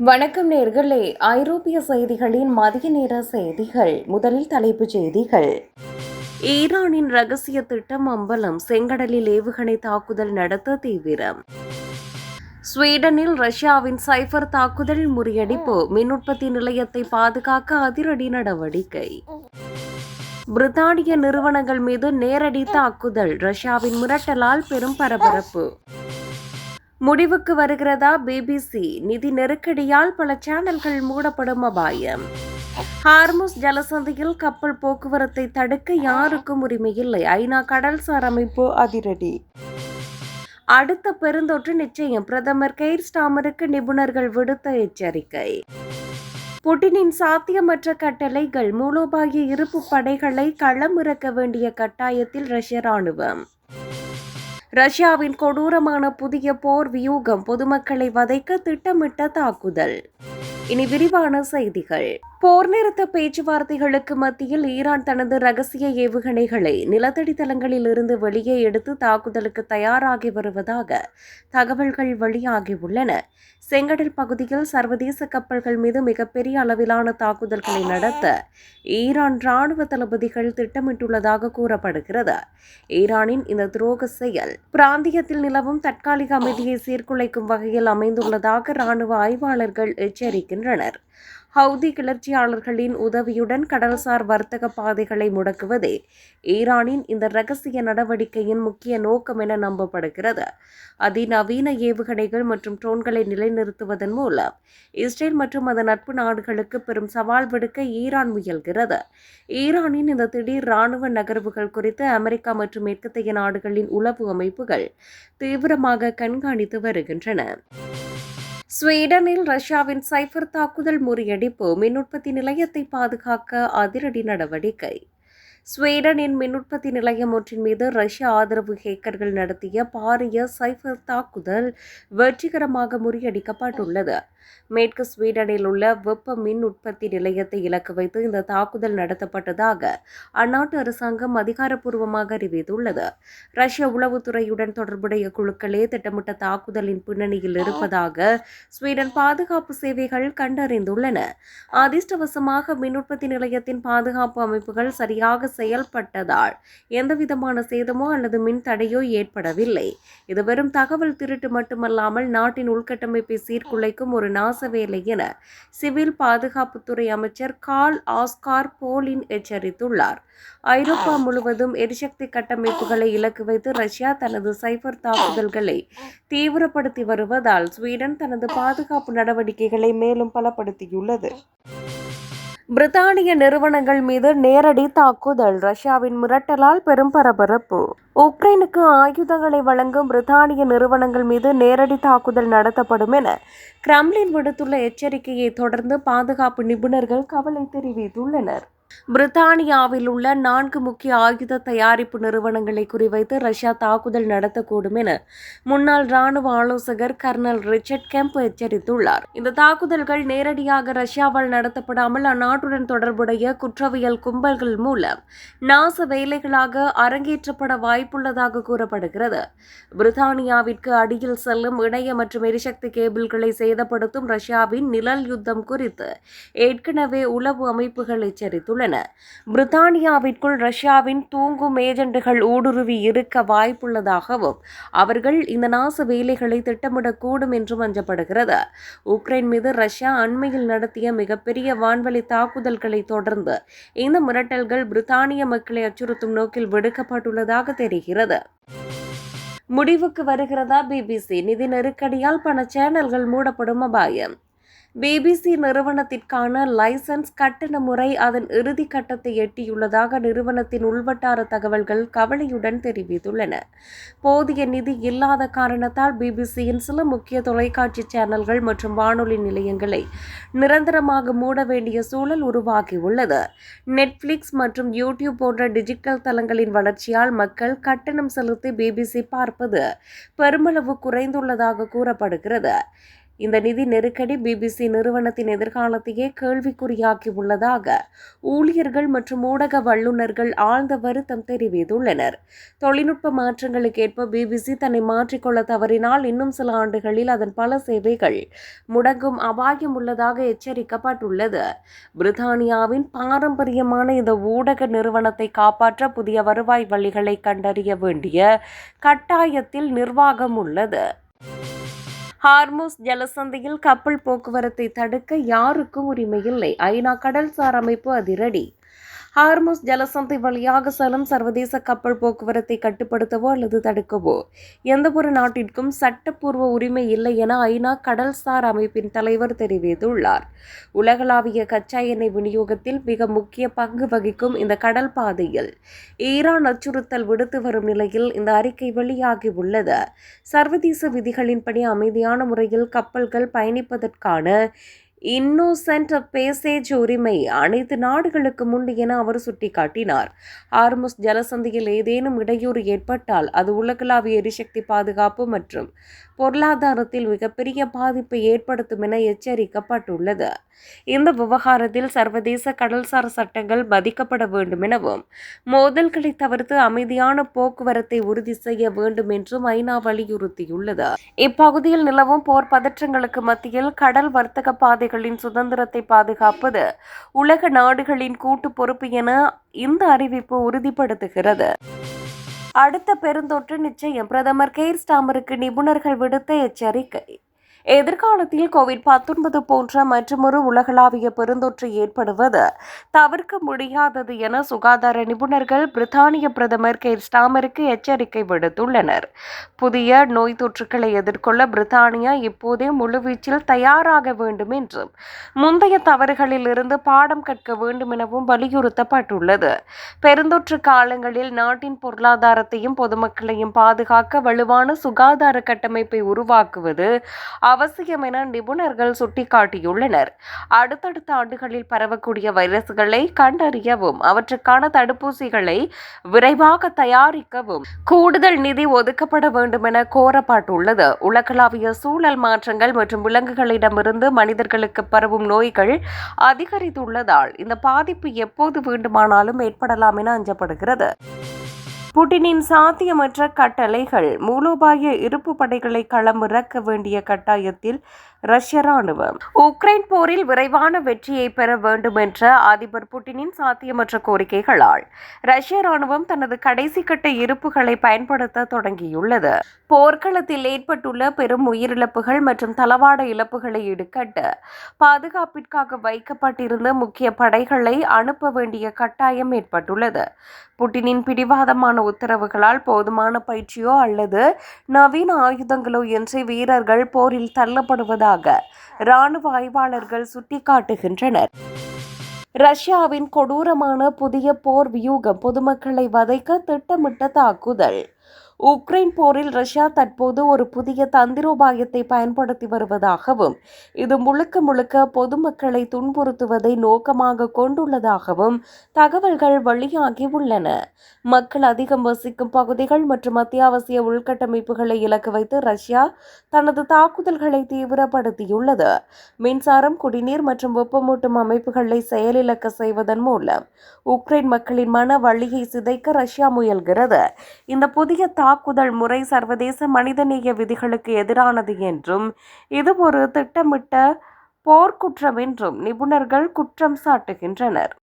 வணக்கம் நேர்களே, ஐரோப்பிய செய்திகளின் மதிய நேர செய்திகள். முதலில் தலைப்புச் செய்திகள். ஈரானின் ரகசிய திட்டம் அம்பலம். செங்கடலில் ஏவுகணை தாக்குதல் நடத்த தீவிரம். ஸ்வீடனில் ரஷ்யாவின் சைபர் தாக்குதல் முறியடிப்பு. மின் உற்பத்தி நிலையத்தை பாதுகாக்க அதிரடி நடவடிக்கை. பிரித்தானிய நிறுவனங்கள் மீது நேரடி தாக்குதல். ரஷ்யாவின் மிரட்டலால் பெரும் பரபரப்பு. முடிவுக்கு வருகிறதா பிபிசி? நிதி நெருக்கடியால் பல சேனல்கள் மூடப்படும் அபாயம். ஹார்முஸ் ஜலசந்தியில் கப்பல் போக்குவரத்தை தடுக்க யாருக்கும் உரிமையில்லை. ஐநா கடல்சார் அமைப்பு அதிரடி. அடுத்த பெருந்தொற்று நிச்சயம். பிரதமர் கெய்ர் ஸ்டாமருக்கு நிபுணர்கள் விடுத்த எச்சரிக்கை. புட்டினின் சாத்தியமற்ற கட்டளைகள். மூலோபாய இருப்பு படைகளை களமிறக்க வேண்டிய கட்டாயத்தில் ரஷ்ய ராணுவம். ரஷ்யாவின் கொடூரமான புதிய போர் வியூகம். பொதுமக்களை வதைக்க திட்டமிட்ட தாக்குதல். இனி விரிவான செய்திகள். போர் நிறுத்த பேச்சுவார்த்தைகளுக்கு மத்தியில் ஈரான் தனது ரகசிய ஏவுகணைகளை நிலத்தடி தளங்களில் இருந்து வெளியே எடுத்து தாக்குதலுக்கு தயாராகி வருவதாக தகவல்கள் வெளியாகியுள்ளன. செங்கடல் பகுதியில் சர்வதேச கப்பல்கள் மீது மிகப்பெரிய அளவிலான தாக்குதல்களை நடத்த ஈரான் ராணுவ தளபதிகள் திட்டமிட்டுள்ளதாக கூறப்படுகிறது. ஈரானின் இந்த துரோக செயல் பிராந்தியத்தில் நிலவும் தற்காலிக அமைதியை சீர்குலைக்கும் வகையில் அமைந்துள்ளதாக ராணுவ ஆய்வாளர்கள் எச்சரிக்கின்றனர். ஹவுதி கிளர்ச்சியாளர்களின் உதவியுடன் கடல்சார் வர்த்தக பாதைகளை முடக்குவதே ஈரானின் இந்த ரகசிய நடவடிக்கையின் முக்கிய நோக்கம் என நம்பப்படுகிறது. அதிநவீன ஏவுகணைகள் மற்றும் ட்ரோன்களை நிலைநிறுத்துவதன் மூலம் இஸ்ரேல் மற்றும் அதன் நட்பு நாடுகளுக்கு பெரும் சவால் விடுக்க ஈரான் முயல்கிறது. ஈரானின் இந்த திடீர் ராணுவ நகர்வுகள் குறித்து அமெரிக்கா மற்றும் மேற்கத்திய நாடுகளின் உளவு அமைப்புகள் தீவிரமாக கண்காணித்து வருகின்றன. ஸ்வீடனில் ரஷ்யாவின் சைபர் தாக்குதல் முறியடிப்பு. மின் உற்பத்தி நிலையத்தை பாதுகாக்க அதிரடி நடவடிக்கை. ஸ்வீடனின் மின் உற்பத்தி நிலையம் ஒன்றின் மீது ரஷ்ய ஆதரவு ஹேக்கர்கள் நடத்திய பாரிய சைபர் தாக்குதல் வெற்றிகரமாக முறியடிக்கப்பட்டுள்ளது. மேற்கு ஸ்வீடனில் உள்ள வெப்ப மின் உற்பத்தி நிலையத்தை இலக்கு வைத்து இந்த தாக்குதல் நடத்தப்பட்டதாக அந்நாட்டு அரசாங்கம் அதிகாரப்பூர்வமாக அறிவித்துள்ளது. ரஷ்ய உளவுத்துறையுடன் தொடர்புடைய குழுக்களே திட்டமிட்ட தாக்குதலின் பின்னணியில் இருப்பதாக ஸ்வீடன் பாதுகாப்பு சேவைகள் கண்டறிந்துள்ளன. அதிர்ஷ்டவசமாக மின் உற்பத்தி நிலையத்தின் பாதுகாப்பு அமைப்புகள் சரியாக செயல்பட்டதால் எந்தவிதமான சேதமோ அல்லது மின் தடையோ ஏற்படவில்லை. இது வெறும் தகவல் திருட்டு மட்டுமல்லாமல் நாட்டின் உள்கட்டமைப்பை சீர்குலைக்கும் ஒரு நாசவேலை என சிவில் பாதுகாப்புத்துறை அமைச்சர் கார்ல் ஆஸ்கார் போலின் எச்சரித்துள்ளார். ஐரோப்பா முழுவதும் எரிசக்தி கட்டமைப்புகளை இலக்கு வைத்து ரஷ்யா தனது சைபர் தாக்குதல்களை தீவிரப்படுத்தி வருவதால் ஸ்வீடன் தனது பாதுகாப்பு நடவடிக்கைகளை மேலும் பலப்படுத்தியுள்ளது. பிரித்தானிய நிறுவனங்கள் மீது நேரடி தாக்குதல். ரஷ்யாவின் மிரட்டலால் பெரும் பரபரப்பு. உக்ரைனுக்கு ஆயுதங்களை வழங்கும் பிரித்தானிய நிறுவனங்கள் மீது நேரடி தாக்குதல் நடத்தப்படும் என கிரெம்ளின் விடுத்துள்ள எச்சரிக்கையை தொடர்ந்து பாதுகாப்பு நிபுணர்கள் கவலை தெரிவித்துள்ளனர். பிரித்தானியாவில் உள்ள 4 முக்கிய ஆயுத தயாரிப்பு நிறுவனங்களை குறிவைத்து ரஷ்யா தாக்குதல் நடத்தக்கூடும் என முன்னாள் ராணுவ ஆலோசகர் கர்னல் ரிச்சர்ட் கெம்ப் எச்சரித்துள்ளார். இந்த தாக்குதல்கள் நேரடியாக ரஷ்யாவால் நடத்தப்படாமல் அந்நாட்டுடன் தொடர்புடைய குற்றவியல் கும்பல்கள் மூலம் நாச வேலைகளாக அரங்கேற்றப்பட வாய்ப்புள்ளதாக கூறப்படுகிறது. பிரித்தானியாவிற்கு அடியில் செல்லும் இணைய மற்றும் எரிசக்தி கேபிள்களை சேதப்படுத்தும் ரஷ்யாவின் நிழல் யுத்தம் குறித்து ஏற்கனவே உளவு அமைப்புகள் எச்சரித்துள்ளன. பிரித்தானியாவிற்குள் ரஷ்யாவின் தூங்கும் ஏஜெண்டுகள் ஊடுருவி இருக்க வாய்ப்புள்ளதாகவும் அவர்கள் இந்த நாச வேலைகளை திட்டமிடக்கூடும் என்றும் அஞ்சப்படுகிறது. உக்ரைன் மீது ரஷ்யா அண்மையில் நடத்திய மிகப்பெரிய வான்வழி தாக்குதல்களை தொடர்ந்து இந்த மிரட்டல்கள் பிரித்தானிய மக்களை அச்சுறுத்தும் நோக்கில் விடுக்கப்பட்டுள்ளதாக தெரிகிறது. முடிவுக்கு வருகிறதா பிபிசி? நிதி நெருக்கடியால் பல சேனல்கள் மூடப்படும் அபாயம். பிபிசி நிறுவனத்திற்கான லைசன்ஸ் கட்டண முறை அதன் இறுதி கட்டத்தை எட்டியுள்ளதாக நிறுவனத்தின் உள்வட்டார தகவல்கள் கவலையுடன் தெரிவித்துள்ளன. போதிய நிதி இல்லாத காரணத்தால் பிபிசியின் சில முக்கிய தொலைக்காட்சி சேனல்கள் மற்றும் வானொலி நிலையங்களை நிரந்தரமாக மூட வேண்டிய சூழல் உருவாகியுள்ளது. நெட்ஃபிளிக்ஸ் மற்றும் யூடியூப் போன்ற டிஜிட்டல் தளங்களின் வளர்ச்சியால் மக்கள் கட்டணம் செலுத்தி பிபிசி பார்ப்பது பெருமளவு குறைந்துள்ளதாக கூறப்படுகிறது. இந்த நிதி நெருக்கடி பிபிசி நிறுவனத்தின் எதிர்காலத்தையே கேள்விக்குறியாக்கியுள்ளதாக ஊழியர்கள் மற்றும் ஊடக வல்லுநர்கள் ஆழ்ந்த வருத்தம் தெரிவித்துள்ளனர். தொழில்நுட்ப மாற்றங்களுக்கு ஏற்ப பிபிசி தன்னை மாற்றிக்கொள்ள தவறினால் இன்னும் சில ஆண்டுகளில் அதன் பல சேவைகள் முடங்கும் அபாயம் உள்ளதாக எச்சரிக்கப்பட்டுள்ளது. பிரித்தானியாவின் பாரம்பரியமான இந்த ஊடக நிறுவனத்தை காப்பாற்ற புதிய வருவாய் வழிகளை கண்டறிய வேண்டிய கட்டாயத்தில் நிர்வாகம் உள்ளது. ஹார்முஸ் ஜலசந்தியில் கப்பல் போக்குவரத்தை தடுக்க யாருக்கும் உரிமையில்லை. ஐநா கடல்சார் அமைப்பு அதிரடி. ஹார்முஸ் ஜலசந்தி வழியாக செல்லும் சர்வதேச கப்பல் போக்குவரத்தை கட்டுப்படுத்தவோ அல்லது தடுக்கவோ எந்தவொரு நாட்டிற்கும் சட்டப்பூர்வ உரிமை இல்லை என ஐநா கடல்சார் அமைப்பின் தலைவர் தெரிவித்துள்ளார். உலகளாவிய கச்சா எண்ணெய் விநியோகத்தில் மிக முக்கிய பங்கு வகிக்கும் இந்த கடல் பாதையில் ஈரான் அச்சுறுத்தல் விடுத்து வரும் நிலையில் இந்த அறிக்கை வெளியாகியுள்ளது. சர்வதேச விதிகளின்படி அமைதியான முறையில் கப்பல்கள் பயணிப்பதற்கான இன்னோசென்ட் பேசேஜ் உரிமை அனைத்து நாடுகளுக்கும் உண்டு என அவர் சுட்டிக்காட்டினார். ஹார்முஸ் ஜலசந்தியில் ஏதேனும் இடையூறு ஏற்பட்டால் அது உலகளாவிய எரிசக்தி பாதுகாப்பு மற்றும் பொருளாதாரத்தில் மிகப்பெரிய பாதிப்பை ஏற்படுத்தும் என எச்சரிக்கப்பட்டுள்ளது. இந்த விவகாரத்தில் சர்வதேச கடல்சார் சட்டங்கள் மதிக்கப்பட வேண்டும் எனவும் மோதல்களை தவிர்த்து அமைதியான போக்குவரத்தை உறுதி செய்ய வேண்டும் என்றும் ஐநா வலியுறுத்தியுள்ளது. இப்பகுதியில் நிலவும் போர் பதற்றங்களுக்கு மத்தியில் கடல் வர்த்தக பாதைகளின் சுதந்திரத்தை பாதுகாப்பது உலக நாடுகளின் கூட்டு பொறுப்பு என இந்த அறிவிப்பு உறுதிப்படுத்துகிறது. அடுத்த பெருந்தொற்று நிச்சயம். பிரதமர் கெய்ர் ஸ்டாமருக்கு நிபுணர்கள் விடுத்த எச்சரிக்கை. எதிர்காலத்தில் கோவிட்-19 போன்ற மற்றொரு உலகளாவிய பெருந்தொற்று ஏற்படுவது தவிர்க்க முடியாதது என சுகாதார நிபுணர்கள் பிரித்தானிய பிரதமர் கெய்ர் ஸ்டாமருக்கு எச்சரிக்கை விடுத்துள்ளனர். புதிய நோய் தொற்றுக்களை எதிர்கொள்ள பிரித்தானியா இப்போதே முழுவீச்சில் தயாராக வேண்டும் என்றும் முந்தைய தவறுகளில் இருந்து பாடம் கற்க வேண்டும் எனவும் வலியுறுத்தப்பட்டுள்ளது. பெருந்தொற்று காலங்களில் நாட்டின் பொருளாதாரத்தையும் பொதுமக்களையும் பாதுகாக்க வலுவான சுகாதார கட்டமைப்பை உருவாக்குவது அவசியம் என நிபுணர்கள் சுட்டிக்காட்டியுள்ளனர். அடுத்தடுத்த ஆண்டுகளில் பரவக்கூடிய வைரஸ்களை கண்டறியவும் அவற்றுக்கான தடுப்பூசிகளை விரைவாக தயாரிக்கவும் கூடுதல் நிதி ஒதுக்கப்பட வேண்டும் என கோரப்பட்டுள்ளது. உலகளாவிய சூழல் மாற்றங்கள் மற்றும் விலங்குகளிடமிருந்து மனிதர்களுக்கு பரவும் நோய்கள் அதிகரித்துள்ளதால் இந்த பாதிப்பு எப்போது வேண்டுமானாலும் ஏற்படலாம் என அஞ்சப்படுகிறது. புட்டினின் சாத்தியமற்ற கட்டளைகள். மூலோபாய இருப்பு படைகளை களமிறக்க வேண்டிய கட்டாயத்தில் ரஷ்ய ராணுவம். உக்ரைன் போரில் விரைவான வெற்றியை பெற வேண்டும் என்ற அதிபர் புட்டினின் சாத்தியமற்ற கோரிக்கைகளால் ரஷ்ய ராணுவம் தனது கடைசி கட்ட இருப்புகளை பயன்படுத்த தொடங்கியுள்ளது. போர்க்களத்தில் ஏற்பட்டுள்ள பெரும் உயிரிழப்புகள் மற்றும் தளவாட இழப்புகளை ஈடுகட்ட பாதுகாப்பிற்காக வைக்கப்பட்டிருந்த முக்கிய படைகளை அனுப்ப வேண்டிய கட்டாயம் ஏற்பட்டுள்ளது. புட்டினின் பிடிவாதமான உத்தரவுகளால் போதுமான பயிற்சியோ அல்லது நவீன ஆயுதங்களோ இன்றி வீரர்கள் போரில் தள்ளப்படுவதாக இராணுவ ஆய்வாளர்கள் சுட்டிக்காட்டுகின்றனர். ரஷ்யாவின் கொடூரமான புதிய போர் வியூகம். பொதுமக்களை வதைக்க திட்டமிட்ட தாக்குதல். உக்ரைன் போரில் ரஷ்யா தற்போது ஒரு புதிய தந்திரோபாயத்தை பயன்படுத்தி வருவதாகவும் இது முழுக்க முழுக்க பொதுமக்களை துன்புறுத்துவதை நோக்கமாக கொண்டுள்ளதாகவும் தகவல்கள் வெளியாகி உள்ளன. மக்கள் அதிகம் வசிக்கும் பகுதிகள் மற்றும் அத்தியாவசிய உள்கட்டமைப்புகளை இலக்கு வைத்து ரஷ்யா தனது தாக்குதல்களை தீவிரப்படுத்தியுள்ளது. மின்சாரம், குடிநீர் மற்றும் வெப்பமூட்டும் அமைப்புகளை செயலிழக்க செய்வதன் மூலம் உக்ரைன் மக்களின் மன வலியை சிதைக்க ரஷ்யா முயல்கிறது. இந்த புதிய தாக்குதல் முறை சர்வதேச மனிதநேய விதிகளுக்கு எதிரானது என்றும் இது ஒரு திட்டமிட்ட போர்க்குற்றம் என்றும் நிபுணர்கள் குற்றம் சாட்டுகின்றனர்.